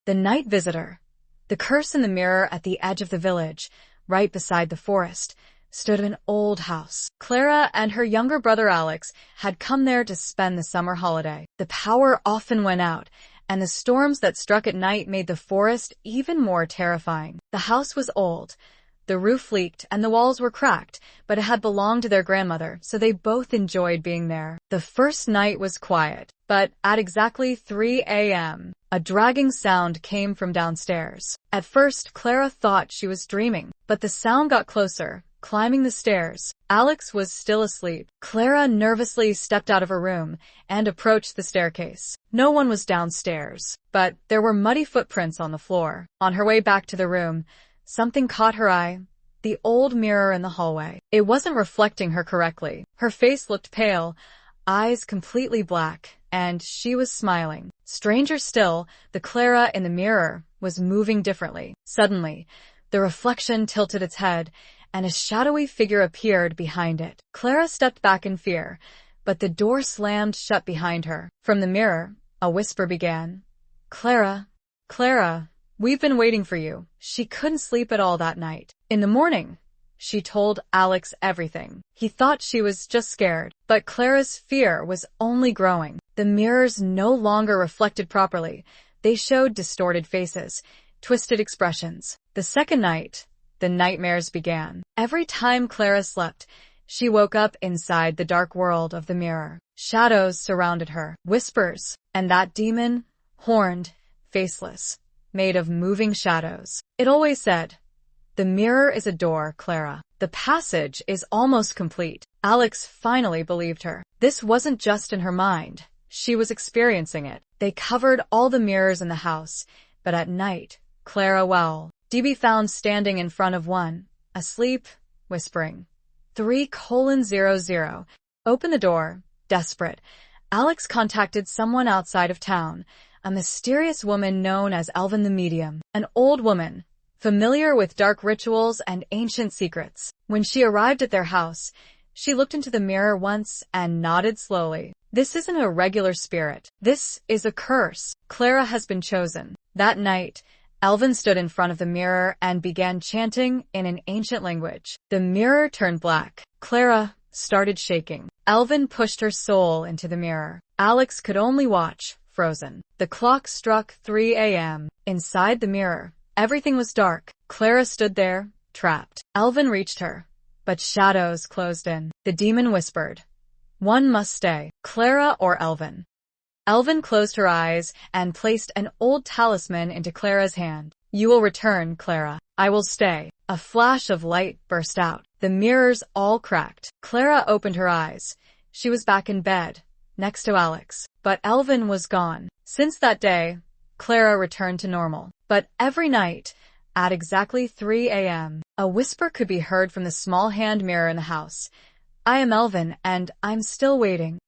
The night visitor. The curse in the mirror at the edge of the village, right beside the forest, stood an old house. Clara and her younger brother Alex had come there to spend the summer holiday. The power often went out, and the storms that struck at night made the forest even more terrifying. The house was old. The roof leaked and the walls were cracked, but it had belonged to their grandmother, so they both enjoyed being there. The first night was quiet, but at exactly 3 a.m., a dragging sound came from downstairs. At first, Clara thought she was dreaming, but the sound got closer, climbing the stairs. Alex was still asleep. Clara nervously stepped out of her room and approached the staircase. No one was downstairs, but there were muddy footprints on the floor. On her way back to the room, something caught her eye. The old mirror in the hallway. It wasn't reflecting her correctly. Her face looked pale, eyes completely black, and she was smiling. Stranger still, the Clara in the mirror was moving differently. Suddenly, the reflection tilted its head, and a shadowy figure appeared behind it. Clara stepped back in fear, but the door slammed shut behind her. From the mirror, a whisper began. "Clara, Clara, we've been waiting for you." She couldn't sleep at all that night. In the morning, she told Alex everything. He thought she was just scared, but Clara's fear was only growing. The mirrors no longer reflected properly. They showed distorted faces, twisted expressions. The second night, the nightmares began. Every time Clara slept, she woke up inside the dark world of the mirror. Shadows surrounded her, whispers, and that demon, horned, faceless, made of moving shadows. It always said, "The mirror is a door, Clara. The passage is almost complete." Alex finally believed her. This wasn't just in her mind. She was experiencing it. They covered all the mirrors in the house, but at night, Clara DB found standing in front of one, asleep, whispering, 3:00. Open the door. Desperate, Alex contacted someone outside of town, a mysterious woman known as Elvin the Medium, an old woman, familiar with dark rituals and ancient secrets. When she arrived at their house, she looked into the mirror once and nodded slowly. "This isn't a regular spirit. This is a curse. Clara has been chosen." That night, Elvin stood in front of the mirror and began chanting in an ancient language. The mirror turned black. Clara started shaking. Elvin pushed her soul into the mirror. Alex could only watch, frozen. The clock struck 3 a.m. Inside the mirror, everything was dark. Clara stood there, trapped. Elvin reached her, but shadows closed in. The demon whispered, "One must stay, Clara or Elvin." Elvin closed her eyes and placed an old talisman into Clara's hand. "You will return, Clara. I will stay." A flash of light burst out. The mirrors all cracked. Clara opened her eyes. She was back in bed, next to Alex. But Elvin was gone. Since that day, Clara returned to normal. But every night, at exactly 3 a.m., a whisper could be heard from the small hand mirror in the house. "I am Elvin, and I'm still waiting."